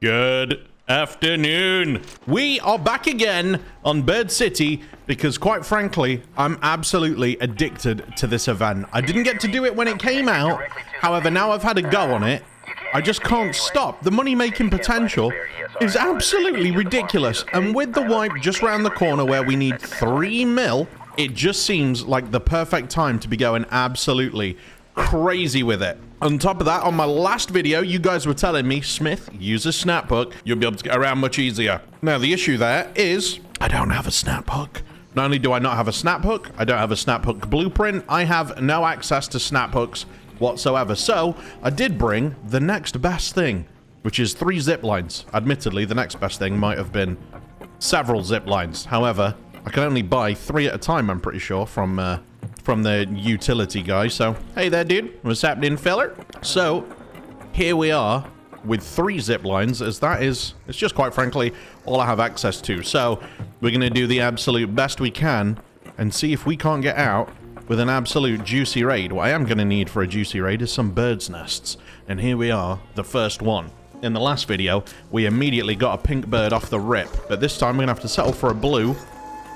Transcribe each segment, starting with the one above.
Good afternoon. We are back again on Bird City because, quite frankly, I'm absolutely addicted to this event. I didn't get to do it when it came out. However, now I've had a go on it. I just can't stop. The money-making potential is absolutely ridiculous. And with the wipe just around the corner where we need 3 mil, it just seems like the perfect time to be going absolutely crazy with it. On top of that, on my last video, you guys were telling me, Smith, use a snap hook. You'll be able to get around much easier. Now, the issue there is I don't have a snap hook. Not only do I not have a snap hook, I don't have a snap hook blueprint. I have no access to snap hooks whatsoever. So I did bring the next best thing, which is 3 zip lines. Admittedly, the next best thing might have been several zip lines. However, I can only buy 3 at a time, I'm pretty sure, from the utility guy. So, hey there, dude. What's happening, feller? So, here we are with 3 zip lines, as that is, it's just quite frankly, all I have access to. So, we're going to do the absolute best we can and see if we can't get out with an absolute juicy raid. What I am going to need for a juicy raid is some bird's nests. And here we are, the first one. In the last video, we immediately got a pink bird off the rip, but this time we're going to have to settle for a blue.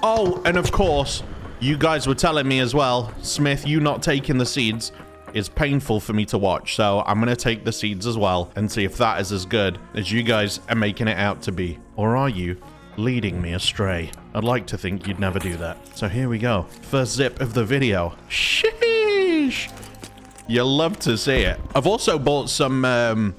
Oh, and of course, you guys were telling me as well, Smith, you not taking the seeds is painful for me to watch. So I'm going to take the seeds as well and see if that is as good as you guys are making it out to be. Or are you leading me astray? I'd like to think you'd never do that. So here we go. First zip of the video. Sheesh. You'll love to see it. I've also bought some,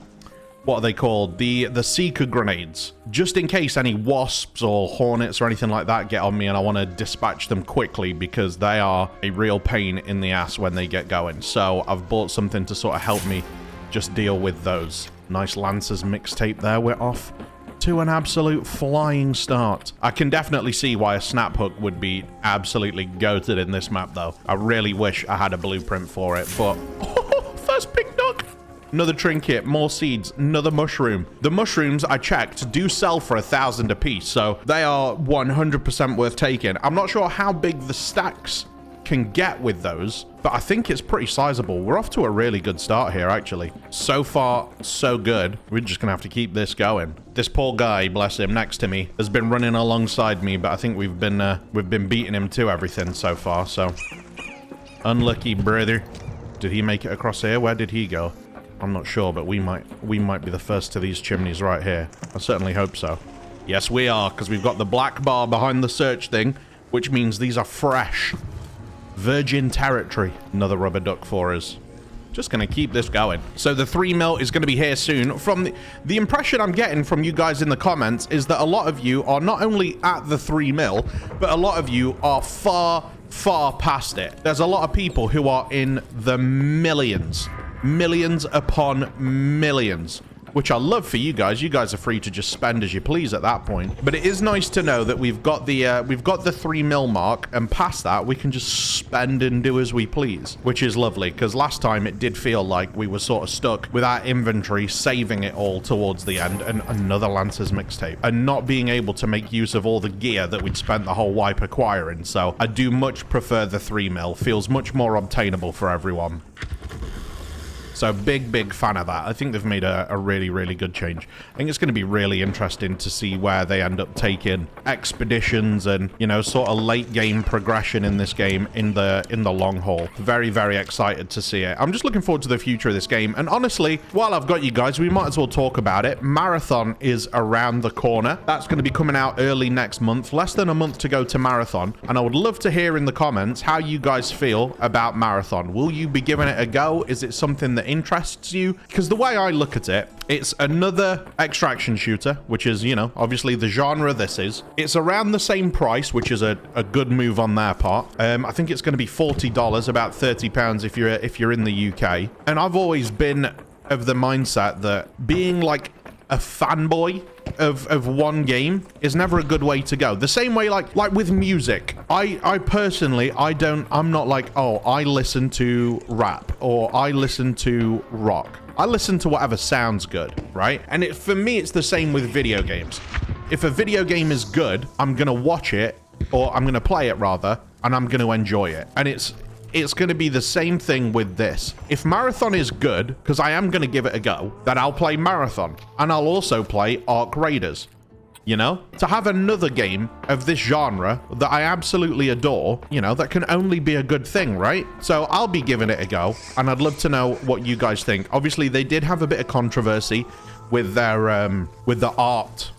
what are they called? The seeker grenades. Just in case any wasps or hornets or anything like that get on me and I want to dispatch them quickly, because they are a real pain in the ass when they get going. So I've bought something to sort of help me just deal with those. Nice Lancers mixtape there. We're off to an absolute flying start. I can definitely see why a snap hook would be absolutely goated in this map, though. I really wish I had a blueprint for it, but first pink duck. Another trinket, more seeds, another mushroom. The mushrooms, I checked, do sell for 1,000 a piece, so they are 100% worth taking. I'm not sure how big the stacks can get with those, but I think it's pretty sizable. We're off to a really good start here, actually. So far, so good. We're just gonna have to keep this going. This poor guy, bless him, next to me, has been running alongside me, but I think we've been beating him to everything so far, so. Unlucky, brother. Did he make it across here? Where did he go? I'm not sure, but we might be the first to these chimneys right here. I certainly hope so. Yes, we are, because we've got the black bar behind the search thing, which means these are fresh. Virgin territory. Another rubber duck for us. Just going to keep this going. So the 3 mil is going to be here soon. From the impression I'm getting from you guys in the comments is that a lot of you are not only at the 3 mil, but a lot of you are far, far past it. There's a lot of people who are in the millions. Millions upon millions, which I love for you guys. You guys are free to just spend as you please at that point. But it is nice to know that we've got the 3 mil mark, and past that we can just spend and do as we please, which is lovely, because last time it did feel like we were sort of stuck with our inventory, saving it all towards the end, and another Lancers mixtape, and not being able to make use of all the gear that we'd spent the whole wipe acquiring. So I do much prefer the 3 mil. Feels much more obtainable for everyone. So big fan of that. I think they've made a really, really good change. I think it's going to be really interesting to see where they end up taking expeditions and, you know, sort of late game progression in this game in the long haul. Very, very excited to see it. I'm just looking forward to the future of this game. And honestly, while I've got you guys, we might as well talk about it. Marathon is around the corner. That's going to be coming out early next month. Less than a month to go to Marathon. And I would love to hear in the comments how you guys feel about Marathon. Will you be giving it a go? Is it something that interests you? Because the way I look at it, it's another extraction shooter, which is, you know, obviously the genre this is. It's around the same price, which is a good move on their part. I think it's going to be $40, about £30 if you're in the UK. And I've always been of the mindset that being like a fanboy of one game is never a good way to go. The same way like with music. I personally, I'm not like, oh, I listen to rap or I listen to rock. I listen to whatever sounds good, right? And for me, it's the same with video games. If a video game is good, I'm gonna watch it, or I'm gonna play it rather, and I'm gonna enjoy it. And it's it's going to be the same thing with this. If Marathon is good, because I am going to give it a go, then I'll play Marathon. And I'll also play Arc Raiders. You know, to have another game of this genre that I absolutely adore, you know, that can only be a good thing, right? So I'll be giving it a go, and I'd love to know what you guys think. Obviously, they did have a bit of controversy with their with the art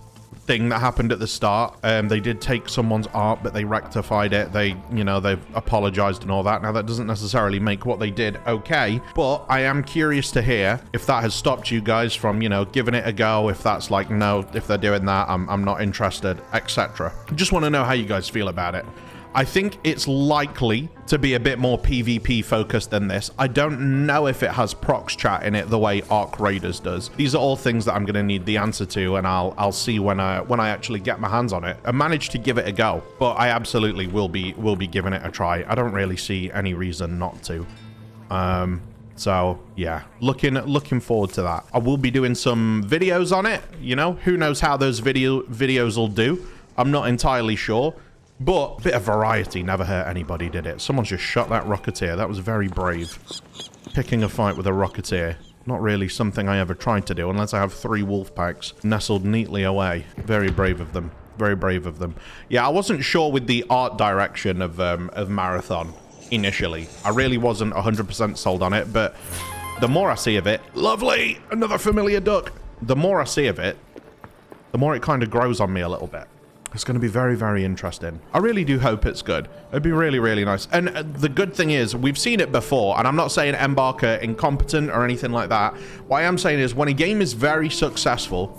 thing that happened at the start. They did take someone's art, but they rectified it. They, you know, they've apologized and all that. Now, that doesn't necessarily make what they did okay, but I am curious to hear if that has stopped you guys from, you know, giving it a go. If that's like, no, if they're doing that, I'm not interested, etc. Just want to know how you guys feel about it. I think it's likely to be a bit more PvP focused than this. I don't know if it has prox chat in it the way Arc Raiders does. These are all things that I'm going to need the answer to, and I'll see when I actually get my hands on it. I managed to give it a go, but I absolutely will be giving it a try. I don't really see any reason not to. So yeah, looking forward to that. I will be doing some videos on it. You know, who knows how those videos will do. I'm not entirely sure. But a bit of variety never hurt anybody, did it? Someone's just shot that Rocketeer. That was very brave. Picking a fight with a Rocketeer. Not really something I ever tried to do, unless I have 3 wolf packs nestled neatly away. Very brave of them. Very brave of them. Yeah, I wasn't sure with the art direction of Marathon initially. I really wasn't 100% sold on it, but the more I see of it... Lovely! Another familiar duck! The more I see of it, the more it kind of grows on me a little bit. It's going to be very, very interesting. I really do hope it's good. It'd be really, really nice. And the good thing is, we've seen it before, and I'm not saying Embark are incompetent or anything like that. What I am saying is, when a game is very successful...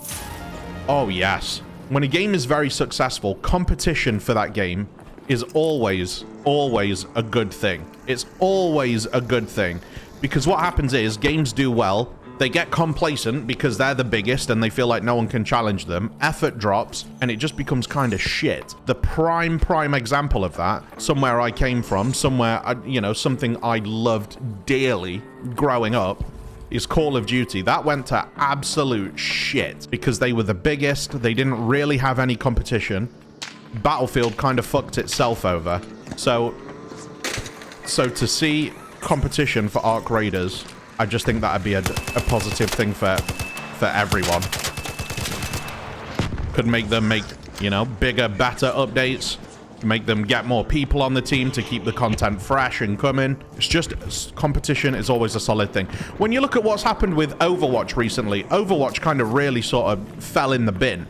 Oh, yes. When a game is very successful, competition for that game is always, always a good thing. It's always a good thing. Because what happens is, games do well... They get complacent because they're the biggest and they feel like no one can challenge them. Effort drops and it just becomes kind of shit. The prime example of that, somewhere I came from, somewhere, you know, something I loved dearly growing up, is Call of Duty. That went to absolute shit because they were the biggest. They didn't really have any competition. Battlefield kind of fucked itself over. So to see competition for Arc Raiders... I just think that'd be a positive thing for everyone. Could make them make, you know, bigger, better updates. Make them get more people on the team to keep the content fresh and coming. It's just, competition is always a solid thing. When you look at what's happened with Overwatch recently, Overwatch kind of really sort of fell in the bin.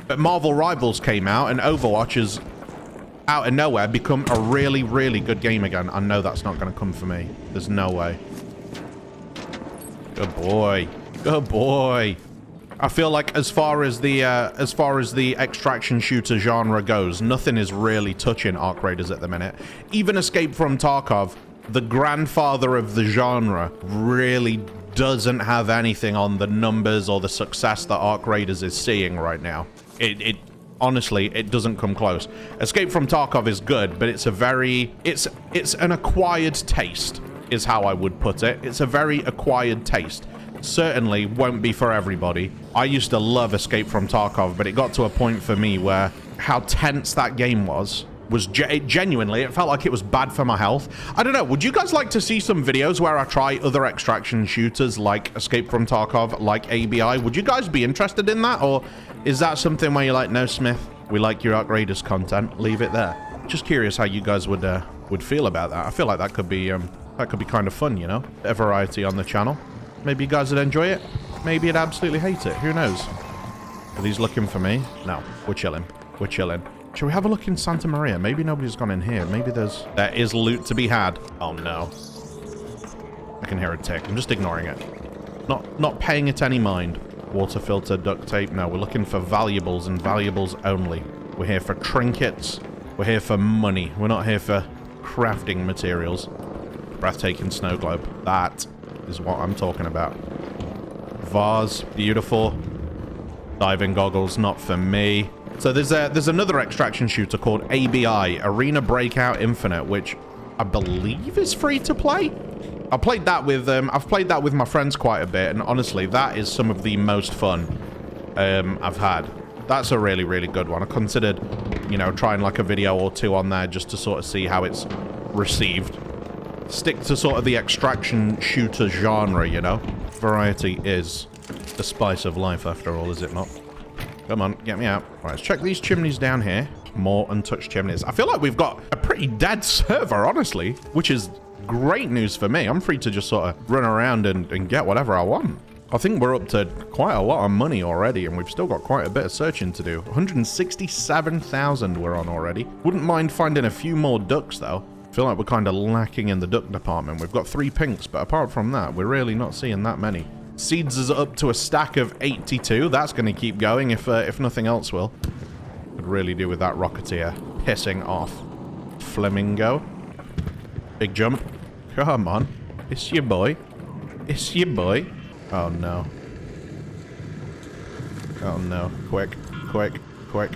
But Marvel Rivals came out and Overwatch has, out of nowhere, become a really, really good game again. I know that's not going to come for me. There's no way. Good boy. Good boy. I feel like as far as the extraction shooter genre goes, nothing is really touching Arc Raiders at the minute. Even Escape from Tarkov, the grandfather of the genre, really doesn't have anything on the numbers or the success that Arc Raiders is seeing right now. It honestly, it doesn't come close. Escape from Tarkov is good, but it's a very... It's an acquired taste, is how I would put it. It's a very acquired taste. Certainly won't be for everybody. I used to love Escape from Tarkov, but it got to a point for me where how tense that game was genuinely, it felt like it was bad for my health. I don't know, would you guys like to see some videos where I try other extraction shooters like Escape from Tarkov, like ABI? Would you guys be interested in that? Or is that something where you're like, no, Smith, we like your Arc Raiders content, leave it there? Just curious how you guys would feel about that. I feel like that could be kind of fun, you know? A variety on the channel. Maybe you guys would enjoy it. Maybe you'd absolutely hate it. Who knows? Are these looking for me? No, we're chilling. We're chilling. Shall we have a look in Santa Maria? Maybe nobody's gone in here. Maybe there is loot to be had. Oh no. I can hear a tick. I'm just ignoring it. Not paying it any mind. Water filter, duct tape. No, we're looking for valuables and valuables only. We're here for trinkets. We're here for money. We're not here for crafting materials. Breathtaking snow globe. That is what I'm talking about. Vase, beautiful. Diving goggles, not for me. So there's another extraction shooter called ABI, Arena Breakout Infinite, which I believe is free to play. I've played that with my friends quite a bit, and honestly, that is some of the most fun I've had. That's a really, really good one. I considered, you know, trying like a video or two on there just to sort of see how it's received. stick to sort of the extraction shooter genre, you know? Variety is the spice of life after all, is it not? Come on, get me out. Right, let's check these chimneys down here. More untouched chimneys. I feel like we've got a pretty dead server, honestly, which is great news for me. I'm free to just sort of run around and get whatever I want. I think we're up to quite a lot of money already, and we've still got quite a bit of searching to do. 167,000 we're on already. Wouldn't mind finding a few more ducks, though. I feel like we're kind of lacking in the duck department. We've got 3 pinks, but apart from that, we're really not seeing that many. Seeds is up to a stack of 82. That's going to keep going if nothing else will. Could really do with that Rocketeer pissing off. Flamingo. Big jump. Come on. It's your boy. It's your boy. Oh, no. Oh, no. Quick. Quick. Quick.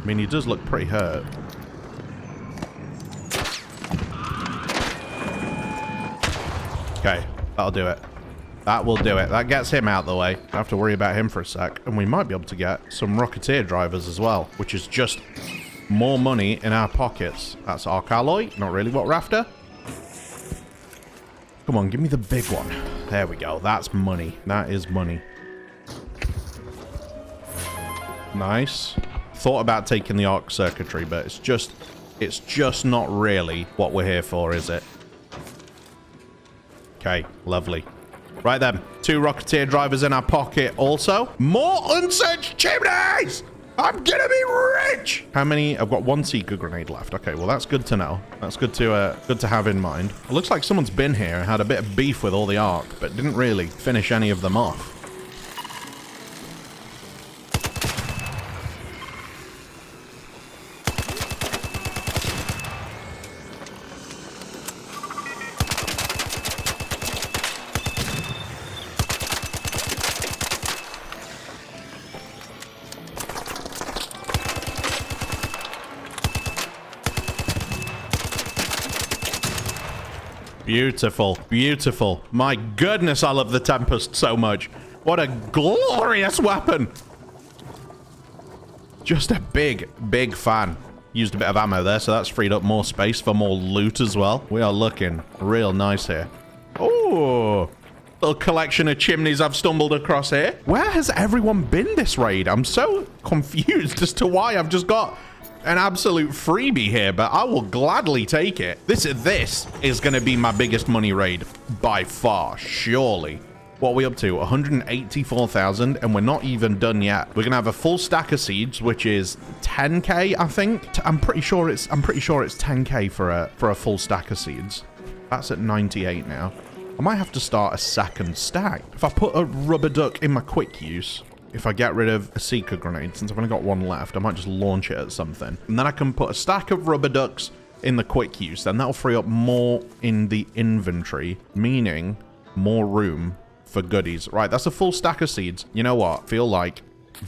I mean, he does look pretty hurt. Okay. That'll do it. That will do it. That gets him out of the way. Don't have to worry about him for a sec. And we might be able to get some Rocketeer drivers as well, which is just more money in our pockets. That's arc alloy. Not really what we're after. Come on, give me the big one. There we go. That's money. That is money. Nice. Thought about taking the arc circuitry, but it's just not really what we're here for, is it? Okay, lovely. Right then, 2 Rocketeer drivers in our pocket also. More unsearched chimneys! I'm gonna be rich! How many? I've got 1 Seeker grenade left. Okay, well, that's good to know. That's good to have in mind. It looks like someone's been here and had a bit of beef with all the arc, but didn't really finish any of them off. Beautiful, beautiful. My goodness, I love the Tempest so much. What a glorious weapon. Just a big, big fan. Used a bit of ammo there, so that's freed up more space for more loot as well. We are looking real nice here. Oh, little collection of chimneys I've stumbled across here. Where has everyone been this raid? I'm so confused as to why I've just got an absolute freebie here, but I will gladly take it. This is going to be my biggest money raid by far, surely. What are we up to? 184,000, and we're not even done yet. We're gonna have a full stack of seeds, which is 10k, I think. I'm pretty sure it's 10k for a full stack of seeds. That's at 98 now. I might have to start a second stack. If I put a rubber duck in my quick use, if I get rid of a Seeker grenade, since I've only got 1 left, I might just launch it at something. And then I can put a stack of rubber ducks in the quick use. Then that'll free up more in the inventory, meaning more room for goodies. Right, that's a full stack of seeds. You know what? Feel like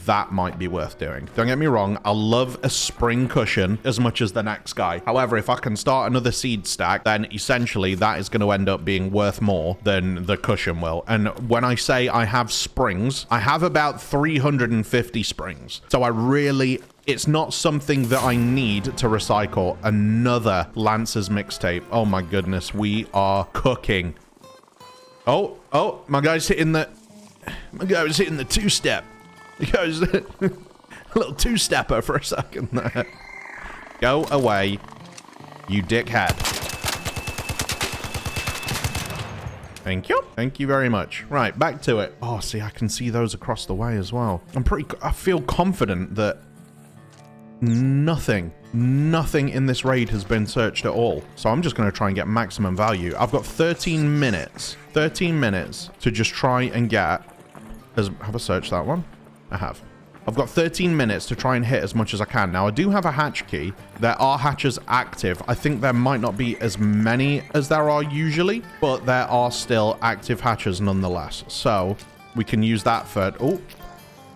that might be worth doing. Don't get me wrong, I love a spring cushion as much as the next guy. However, if I can start another seed stack, then essentially that is going to end up being worth more than the cushion will. And when I say I have springs, I have about 350 springs. So it's not something that I need to recycle. Another Lancer's mixtape. Oh my goodness, we are cooking. Oh, my guy's hitting the two-step. He goes a little two-stepper for a second there. Go away, you dickhead. Thank you. Thank you very much. Right, back to it. Oh, see, I can see those across the way as well. I feel confident that nothing in this raid has been searched at all. So I'm just going to try and get maximum value. I've got 13 minutes to just try and get... Have I searched that one? I have. I've got 13 minutes to try and hit as much as I can. Now, I do have a hatch key. There are hatches active. I think there might not be as many as there are usually, but there are still active hatches nonetheless. So we can use that for... Oh,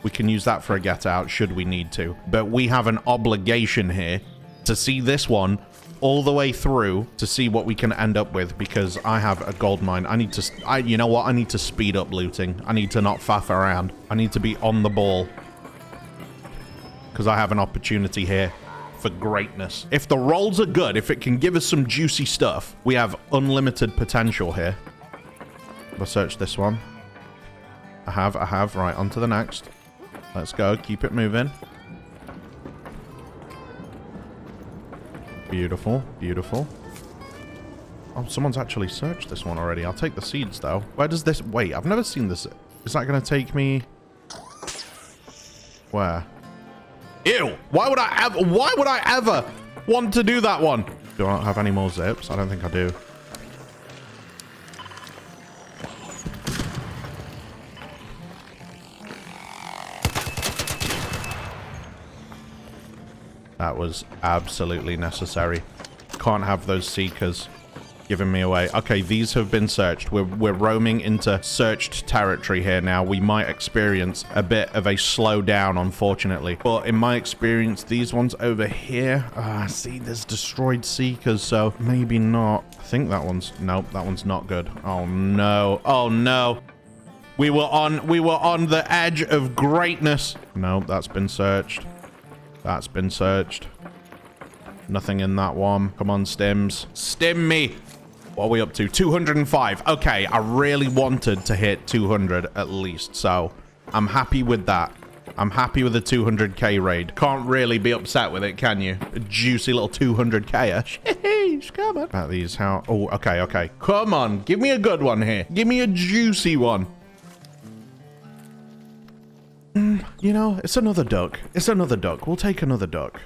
we can use that for a get out should we need to. But we have an obligation here to see this one all the way through to see what we can end up with, because I have a gold mine. You know what? I need to speed up looting. I need to not faff around. I need to be on the ball because I have an opportunity here for greatness. If the rolls are good, if it can give us some juicy stuff, we have unlimited potential here. I'll search this one. I have. Right, on to the next. Let's go. Keep it moving. Beautiful. Beautiful. Oh, someone's actually searched this one already. I'll take the seeds, though. Where does this... Wait, I've never seen this. Is that going to take me... Where? Ew! Why would I ever want to do that one? Do I not have any more zips? I don't think I do. That was absolutely necessary. Can't have those seekers giving me away. Okay, these have been searched. We're roaming into searched territory here now. We might experience a bit of a slowdown, unfortunately. But in my experience, these ones over here, see, there's destroyed seekers, so maybe not. I think that one's... Nope, that one's not good. Oh, no. Oh, no. We were on the edge of greatness. Nope, that's been searched. That's been searched. Nothing in that one. Come on, stims. Stim me. What are we up to? 205. Okay, I really wanted to hit 200 at least, so I'm happy with that. I'm happy with the 200k raid. Can't really be upset with it, can you? A juicy little 200k-ish. Sheesh, come on. About these, how... Oh, okay. Come on, give me a good one here. Give me a juicy one. You know, it's another duck. It's another duck. We'll take another duck.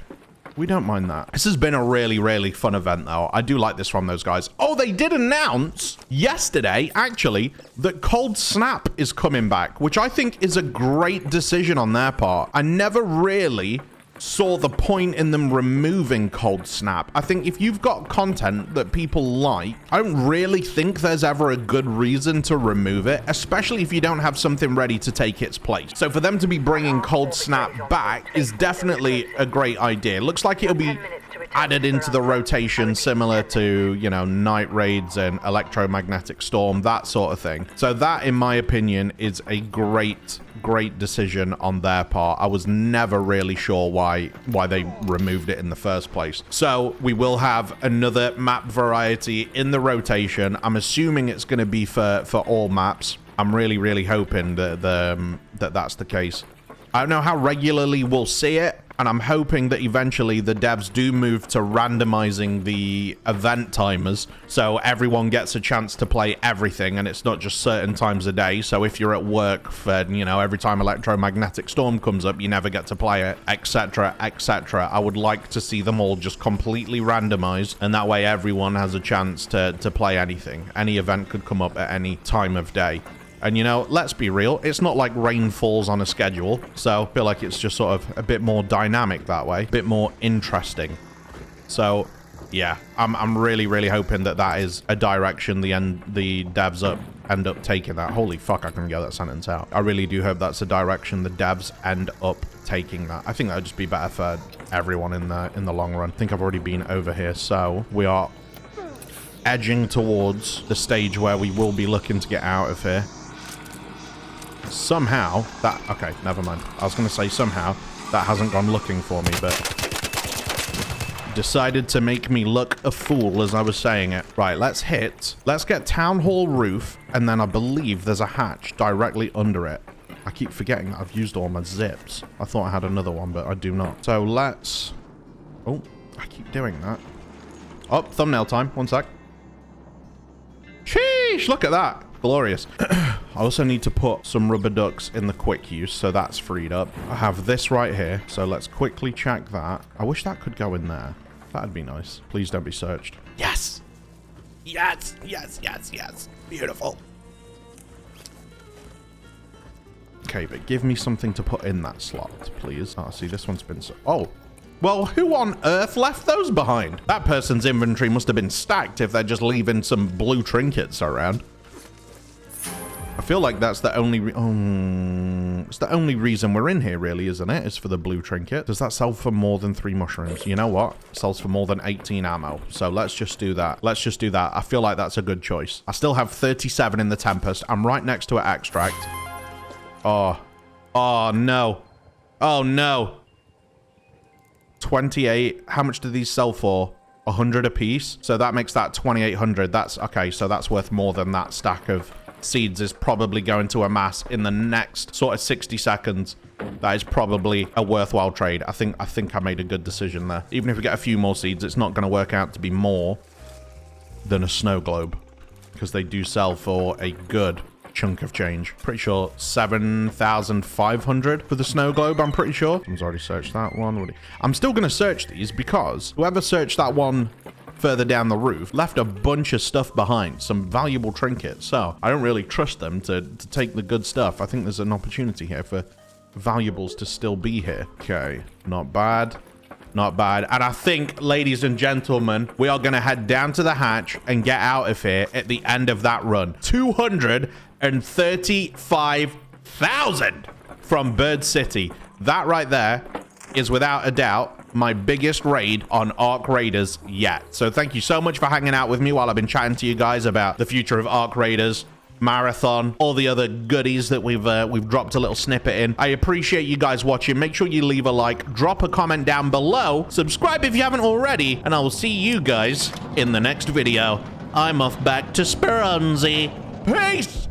We don't mind that. This has been a really, really fun event, though. I do like this from those guys. Oh, they did announce yesterday, actually, that Cold Snap is coming back, which I think is a great decision on their part. I never really saw the point in them removing Cold Snap. I think if you've got content that people like, I don't really think there's ever a good reason to remove it, especially if you don't have something ready to take its place. So for them to be bringing Cold Snap back is definitely a great idea. Looks like it'll be added into the rotation similar to, you know, night raids and electromagnetic storm, that sort of thing. So that, in my opinion, is a great decision on their part. I was never really sure why they removed it in the first place. So we will have another map variety in the rotation. I'm assuming it's going to be for all maps. I'm really hoping that that's the case. I don't know how regularly we'll see it, and I'm hoping that eventually the devs do move to randomizing the event timers, so everyone gets a chance to play everything, and it's not just certain times a day. So if you're at work for, you know, every time electromagnetic storm comes up, you never get to play it, etc., etc. I would like to see them all just completely randomized, and that way everyone has a chance to play anything. Any event could come up at any time of day. And, you know, let's be real, it's not like rain falls on a schedule, so I feel like it's just sort of a bit more dynamic that way, a bit more interesting. So, yeah, I'm really hoping that that is a direction the devs end up taking that. Holy fuck, I can get that sentence out. I really do hope that's a direction the devs end up taking that. I think that would just be better for everyone in the long run. I think I've already been over here, so we are edging towards the stage where we will be looking to get out of here. Somehow that... Okay, never mind. I was going to say somehow that hasn't gone looking for me, but decided to make me look a fool as I was saying it. Right, let's get Town Hall roof, and then I believe there's a hatch directly under it. I keep forgetting that I've used all my zips. I thought I had another one, but I do not. So let's... Oh, I keep doing that. Oh, thumbnail time. One sec. Sheesh, look at that. Glorious. I also need to put some rubber ducks in the quick use, so that's freed up. I have this right here, so let's quickly check that. I wish that could go in there. That'd be nice. Please don't be searched. Yes! Yes! Beautiful. Okay, but give me something to put in that slot, please. Oh, see, this one's been... Oh! Well, who on earth left those behind? That person's inventory must have been stacked if they're just leaving some blue trinkets around. I feel like that's the only... it's the only reason we're in here, really, isn't it? Is for the blue trinket. Does that sell for more than 3 mushrooms? You know what? It sells for more than 18 ammo. So let's just do that. Let's just do that. I feel like that's a good choice. I still have 37 in the Tempest. I'm right next to an extract. Oh. Oh, no. Oh, no. 28. How much do these sell for? 100 a piece. So that makes that 2,800. That's okay. So that's worth more than that stack of seeds is probably going to amass in the next sort of 60 seconds. That is probably a worthwhile trade. I think I made a good decision there. Even if we get a few more seeds, it's not going to work out to be more than a snow globe, because they do sell for a good chunk of change. Pretty sure 7,500 for the snow globe, I'm pretty sure. Someone's already searched that one. I'm still going to search these because whoever searched that one further down the roof left a bunch of stuff behind, some valuable trinkets. So I don't really trust them to take the good stuff. I think there's an opportunity here for valuables to still be here. Okay, not bad. Not bad. And I think, ladies and gentlemen, we are going to head down to the hatch and get out of here at the end of that run. 235,000 from Bird City. That right there is without a doubt my biggest raid on Ark Raiders yet. So thank you so much for hanging out with me while I've been chatting to you guys about the future of Ark Raiders, Marathon, all the other goodies that we've dropped a little snippet in. I appreciate you guys watching. Make sure you leave a like, drop a comment down below, subscribe if you haven't already, and I will see you guys in the next video. I'm off back to Speranzi. Peace!